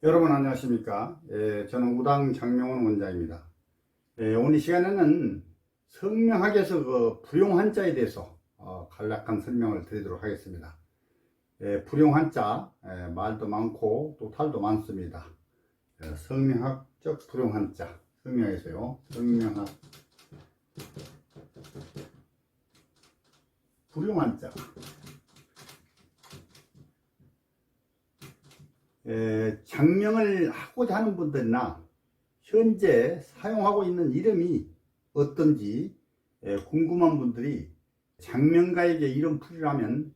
여러분 안녕하십니까? 저는 우당 장명훈 원장입니다. 오늘 이 시간에는 성명학에서 그 불용한자에 대해서 간략한 설명을 드리도록 하겠습니다. 불용한자, 말도 많고 또 탈도 많습니다. 성명학적 불용한자, 성명학에서요. 성명학 불용한자. 장명을 하고자 하는 분들이나 현재 사용하고 있는 이름이 어떤지 궁금한 분들이 장명가에게 이름 풀이라면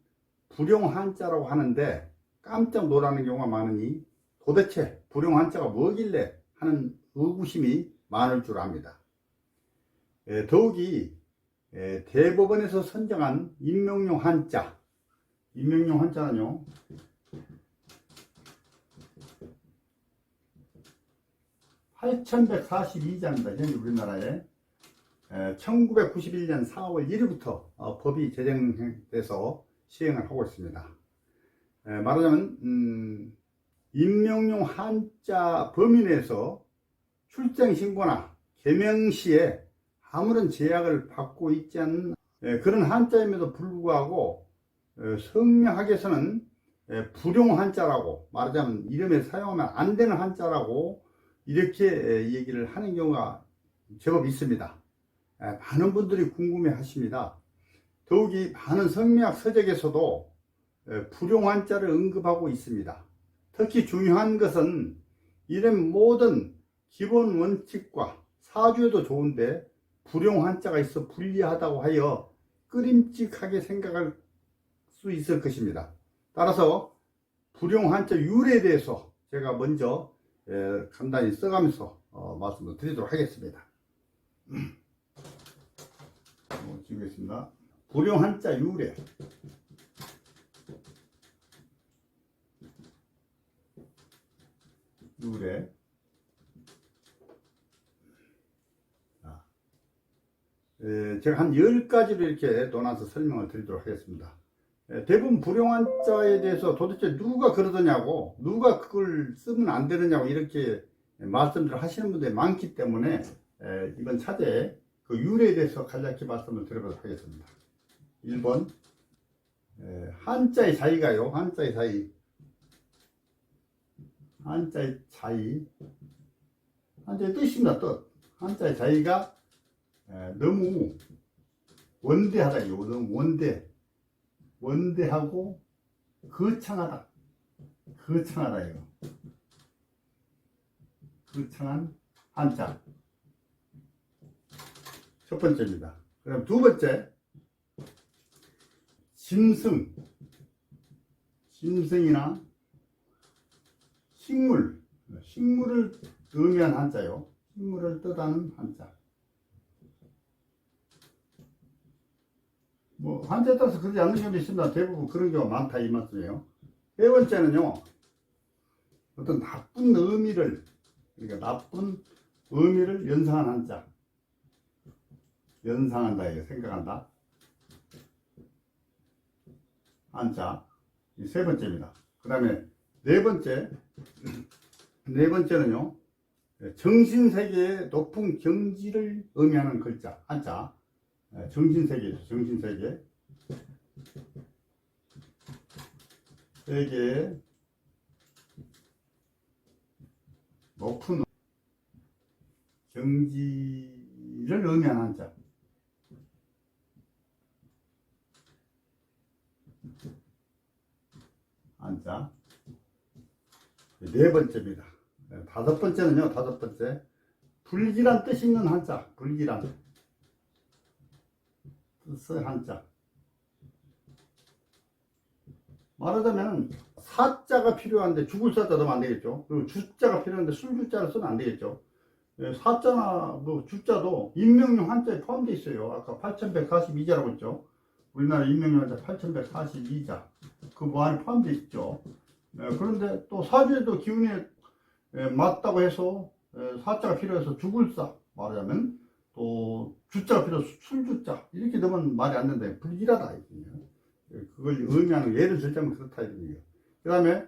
불용한자라고 하는데 깜짝 놀라는 경우가 많으니 도대체 불용한자가 뭐길래 하는 의구심이 많을 줄 압니다. 더욱이 대법원에서 선정한 임명용 한자, 임명용 한자는요 8142자입니다. 현재 우리나라에 1991년 4월 1일부터 법이 제정돼서 시행을 하고 있습니다. 말하자면 임명용 한자 범위 내에서 출생 신고나 개명 시에 아무런 제약을 받고 있지 않는 그런 한자임에도 불구하고 성명학에서는 불용 한자라고, 말하자면 이름에 사용하면 안 되는 한자라고 이렇게 얘기를 하는 경우가 제법 있습니다. 많은 분들이 궁금해 하십니다. 더욱이 많은 성명학 서적에서도 불용한자를 언급하고 있습니다. 특히 중요한 것은 이런 모든 기본 원칙과 사주에도 좋은데 불용한자가 있어 불리하다고 하여 꺼림칙하게 생각할 수 있을 것입니다. 따라서 불용한자 유래에 대해서 제가 먼저 간단히 써가면서 말씀을 드리도록 하겠습니다. 지우겠습니다. 불용한자 유래. 유래. 제가 한 10가지로 이렇게 논해서 설명을 드리도록 하겠습니다. 대부분 불용한자에 대해서 도대체 누가 그러더냐고, 누가 그걸 쓰면 안 되느냐고 이렇게 말씀들을 하시는 분들이 많기 때문에 이번 차제에 그 유래에 대해서 간략히 말씀을 드려보도록 하겠습니다. 1번 한자의 자의가요. 한자의 자의. 한자의 자의. 한자의 뜻입니다. 뜻. 한자의 자의가 너무 원대하다. 너무 원대하고 거창하다. 거창하다 이거. 거창한 한자. 첫 번째입니다. 그럼 두 번째, 짐승. 짐승이나 식물. 식물을 의미한 한자요. 식물을 뜻하는 한자. 한자에 따라서 그러지 않는 경우도 있습니다. 대부분 그런 경우가 많다 이 말씀이에요. 세 번째는요, 어떤 나쁜 의미를, 그러니까 나쁜 의미를 연상한 한자. 연상한다, 이거 생각한다. 한자. 이 세 번째입니다. 그 다음에 네 번째는요, 정신세계의 높은 경지를 의미하는 글자, 한자. 정신세계죠. 정신세계. 세계의 높은 경지를 의미하는 한자. 한자. 네 번째입니다. 다섯 번째는요, 다섯 번째. 불길한 뜻이 있는 한자. 불길한 뜻의 한자. 말하자면 사자가 필요한데 죽을 사자 넣으면 안 되겠죠. 그리고 주자가 필요한데 술주자를 쓰면 안 되겠죠. 사자나 주자도 임명용 한자에 포함되어 있어요. 아까 8142자라고 했죠. 우리나라 임명용 한자 8142자. 그 안에 포함되어 있죠. 그런데 또 사주에도 기운에 맞다고 해서 사자가 필요해서 죽을 사, 말하자면 또 주자가 필요해서 술주자 이렇게 넣으면 말이 안 된다. 불길하다. 그걸 의미하는 예를 들자면 그렇다. 그 다음에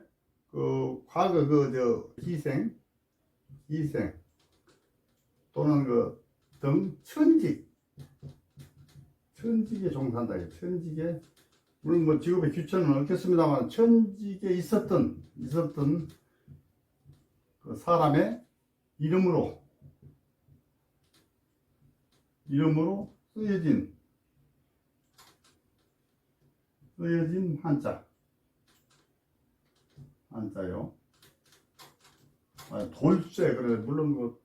그 과거 기생 또는 등 천직에 종사한다. 천직에 물론 뭐 직업의 규천은 없겠습니다만 천직에 있었던 그 사람의 이름으로 쓰여진 한자요. 돌쇠 그래 물론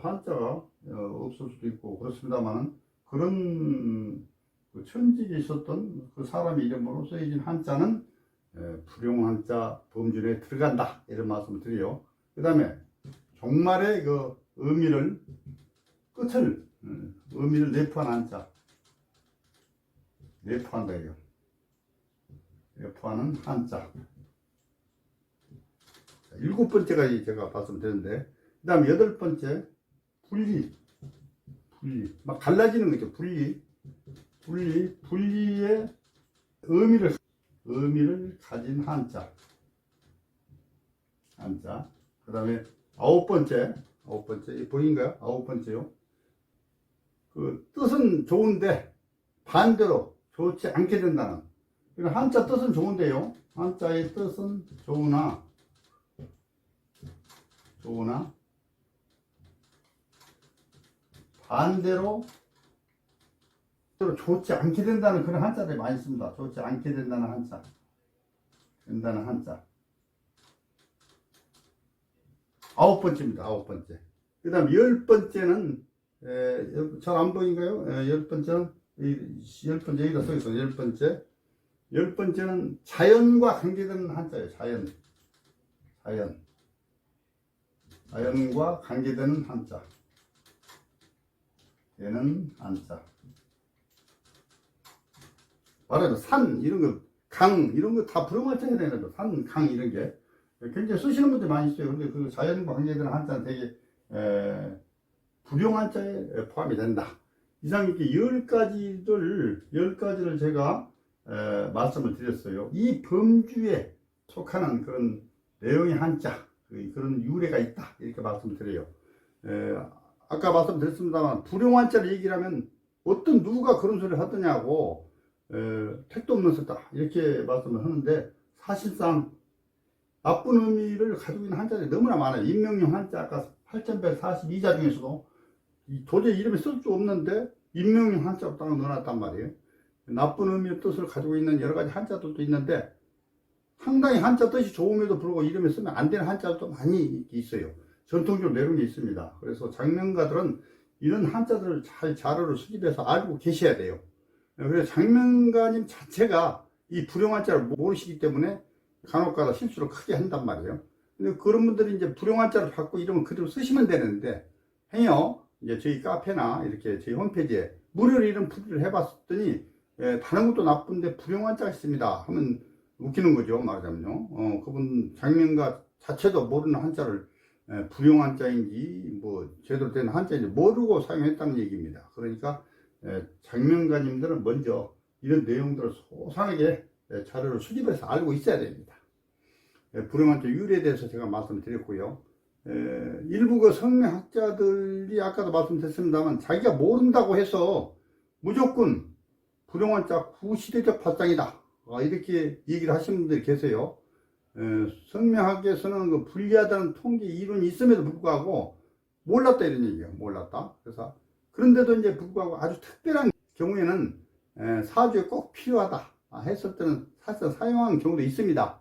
한자가 없을 수도 있고 그렇습니다만 그런 그 천직에 있었던 그 사람의 이름으로 쓰여진 한자는 불용한자 범준에 들어간다 이런 말씀을 드려요. 그 다음에 종말의 그 의미를 의미를 내포한 한자 내포한다 이거 내포하는 한자. 일곱 번째가 제가 말씀드렸는데 그 다음에 여덟 번째 분리 막 갈라지는 거죠. 분리의 의미를 가진 한자. 그 다음에 아홉 번째 보인가요? 아홉 번째요. 그 뜻은 좋은데 반대로 좋지 않게 된다는. 그러니까 한자 뜻은 좋은데요. 한자의 뜻은 좋으나 반대로 좋지 않게 된다는 그런 한자들이 많이 있습니다. 좋지 않게 된다는 한자. 아홉 번째입니다. 아홉 번째. 그 다음 열 번째는 잘 안 보인가요? 열 번째는 열 번째 여기다 써있어요. 열 번째는 자연과 관계되는 한자예요. 자연과 관계되는 한자. 얘는 한자. 말하자면 산 이런 거, 강 이런 거 다 불용한자 해야 되는 거죠. 산, 강 이런 게 굉장히 쓰시는 분들 많이 있어요. 근데 그 자연과 관계되는 한자는 되게 불용한자에 포함이 된다. 이상 이렇게 10가지를 제가 말씀을 드렸어요. 이 범주에 속하는 그런 내용의 한자, 그런 유래가 있다. 이렇게 말씀을 드려요. 아까 말씀드렸습니다만, 불용한자를 얘기를 하면 어떤 누가 그런 소리를 하더냐고, 택도 없는 소리다. 이렇게 말씀을 하는데, 사실상 나쁜 의미를 가지고 있는 한자들이 너무나 많아요. 인명용 한자, 아까 8142자 중에서도 도저히 이름에 쓸 수 없는데, 인명용 한자로 딱 넣어놨단 말이에요. 나쁜 의미의 뜻을 가지고 있는 여러 가지 한자들도 있는데, 상당히 한자 뜻이 좋음에도 불구하고 이름에 쓰면 안 되는 한자도 많이 있어요. 전통적으로 내놓은 게 있습니다. 그래서 장명가들은 이런 한자들을 잘 자료를 수집해서 알고 계셔야 돼요. 그래서 장명가님 자체가 이 불용한자를 모르시기 때문에 간혹가다 실수를 크게 한단 말이에요. 근데 그런 분들이 이제 불용한자를 받고 이름을 그대로 쓰시면 되는데, 행여 이제 저희 카페나 이렇게 저희 홈페이지에 무료로 이름 풀이를 해봤더니 다른 것도 나쁜데 불용한자가 있습니다 하면 웃기는 거죠. 말하자면요. 그분 장명가 자체도 모르는 한자를 불용한자인지 뭐 제대로 된 한자인지 모르고 사용했다는 얘기입니다. 그러니까 장명가님들은 먼저 이런 내용들을 소상하게 자료를 수집해서 알고 있어야 됩니다. 불용한자 유래에 대해서 제가 말씀드렸고요. 일부 그 성명학자들이 아까도 말씀드렸습니다만 자기가 모른다고 해서 무조건 불용한자 구시대적 발상이다 이렇게 얘기를 하시는 분들이 계세요. 성명학에서는 그 불리하다는 통계 이론이 있음에도 불구하고 몰랐다 이런 얘기예요. 몰랐다. 그래서 그런데도 이제 불구하고 아주 특별한 경우에는 사주에 꼭 필요하다 했을 때는 사실 사용하는 경우도 있습니다.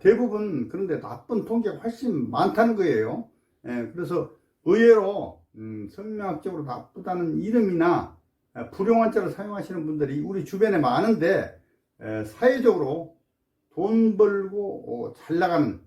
대부분 그런데 나쁜 통계가 훨씬 많다는 거예요. 그래서 의외로 성명학적으로 나쁘다는 이름이나 불용한자를 사용하시는 분들이 우리 주변에 많은데 사회적으로 돈 벌고 잘 나가는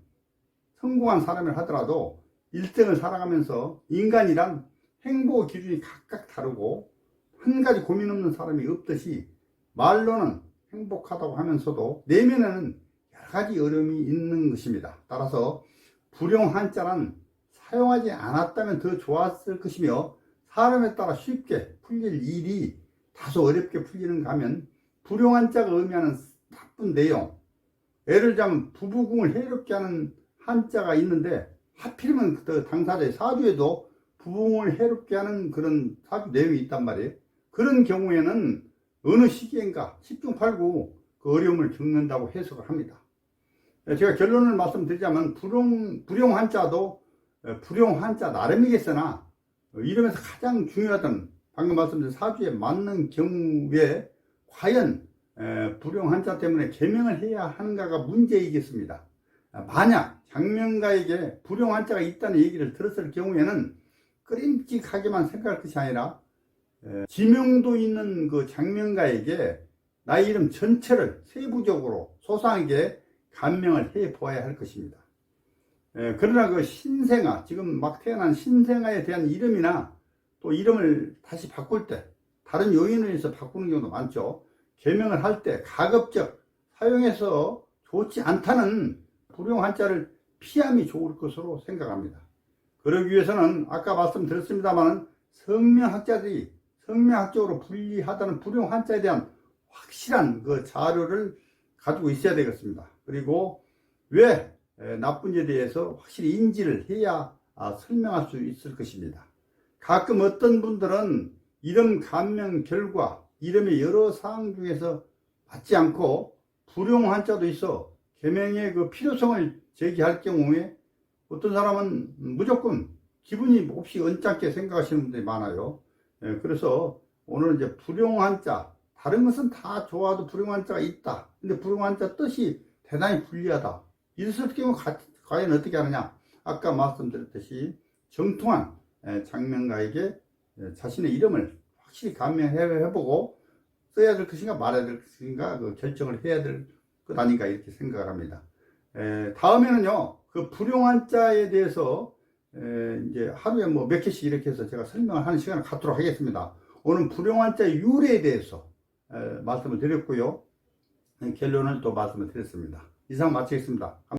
성공한 사람을 하더라도 일생을 살아가면서 인간이란 행복 기준이 각각 다르고 한 가지 고민 없는 사람이 없듯이 말로는 행복하다고 하면서도 내면에는 여러 가지 어려움이 있는 것입니다. 따라서 불용한자란 사용하지 않았다면 더 좋았을 것이며 사람에 따라 쉽게 풀릴 일이 다소 어렵게 풀리는가 하면 불용한자가 의미하는 나쁜 내용, 예를 들자면 부부궁을 해롭게 하는 한자가 있는데 하필이면 그 당사자의 사주에도 부부궁을 해롭게 하는 그런 사주 내용이 있단 말이에요. 그런 경우에는 어느 시기인가 10중 8구 그 어려움을 겪는다고 해석을 합니다. 제가 결론을 말씀드리자면 불용 한자도 불용 한자 나름이겠으나 이름에서 가장 중요하던 방금 말씀드린 사주에 맞는 경우에 과연 불용 한자 때문에 개명을 해야 하는가가 문제이겠습니다. 만약 장명가에게 불용 한자가 있다는 얘기를 들었을 경우에는 끄림직하게만 생각할 것이 아니라 지명도 있는 그 장명가에게 나의 이름 전체를 세부적으로 소상하게 감명을 해 보아야 할 것입니다. 그러나 그 신생아, 지금 막 태어난 신생아에 대한 이름이나 또 이름을 다시 바꿀 때 다른 요인을 위해서 바꾸는 경우도 많죠. 개명을 할 때 가급적 사용해서 좋지 않다는 불용 한자를 피함이 좋을 것으로 생각합니다. 그러기 위해서는 아까 말씀드렸습니다만 성명학자들이 성명학적으로 불리하다는 불용 한자에 대한 확실한 그 자료를 가지고 있어야 되겠습니다. 그리고 왜 나쁜지에 대해서 확실히 인지를 해야 설명할 수 있을 것입니다. 가끔 어떤 분들은 이름 감명 결과 이름의 여러 사항 중에서 맞지 않고 불용 한자도 있어 개명의 그 필요성을 제기할 경우에 어떤 사람은 무조건 기분이 몹시 언짢게 생각하시는 분들이 많아요. 그래서 오늘 이제 불용 한자, 다른 것은 다 좋아도 불용 한자가 있다. 근데 불용 한자 뜻이 대단히 불리하다. 이랬을 경우 과연 어떻게 하느냐? 아까 말씀드렸듯이 정통한 장명가에게 자신의 이름을 확실히 감명해보고 써야 될 것인가 말아야 될 것인가 그 결정을 해야 될 것 아닌가 이렇게 생각을 합니다. 다음에는요, 그 불용 한자에 대해서 이제 하루에 뭐 몇 개씩 이렇게 해서 제가 설명을 하는 시간을 갖도록 하겠습니다. 오늘 불용 한자의 유래에 대해서 말씀을 드렸고요. 결론을 또 말씀을 드렸습니다. 이상 마치겠습니다.